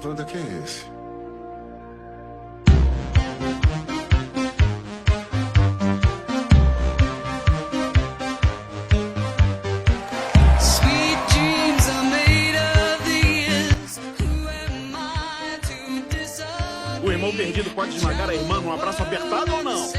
Wanda, quem é esse? O irmão perdido pode esmagar a irmã num abraço apertado ou não?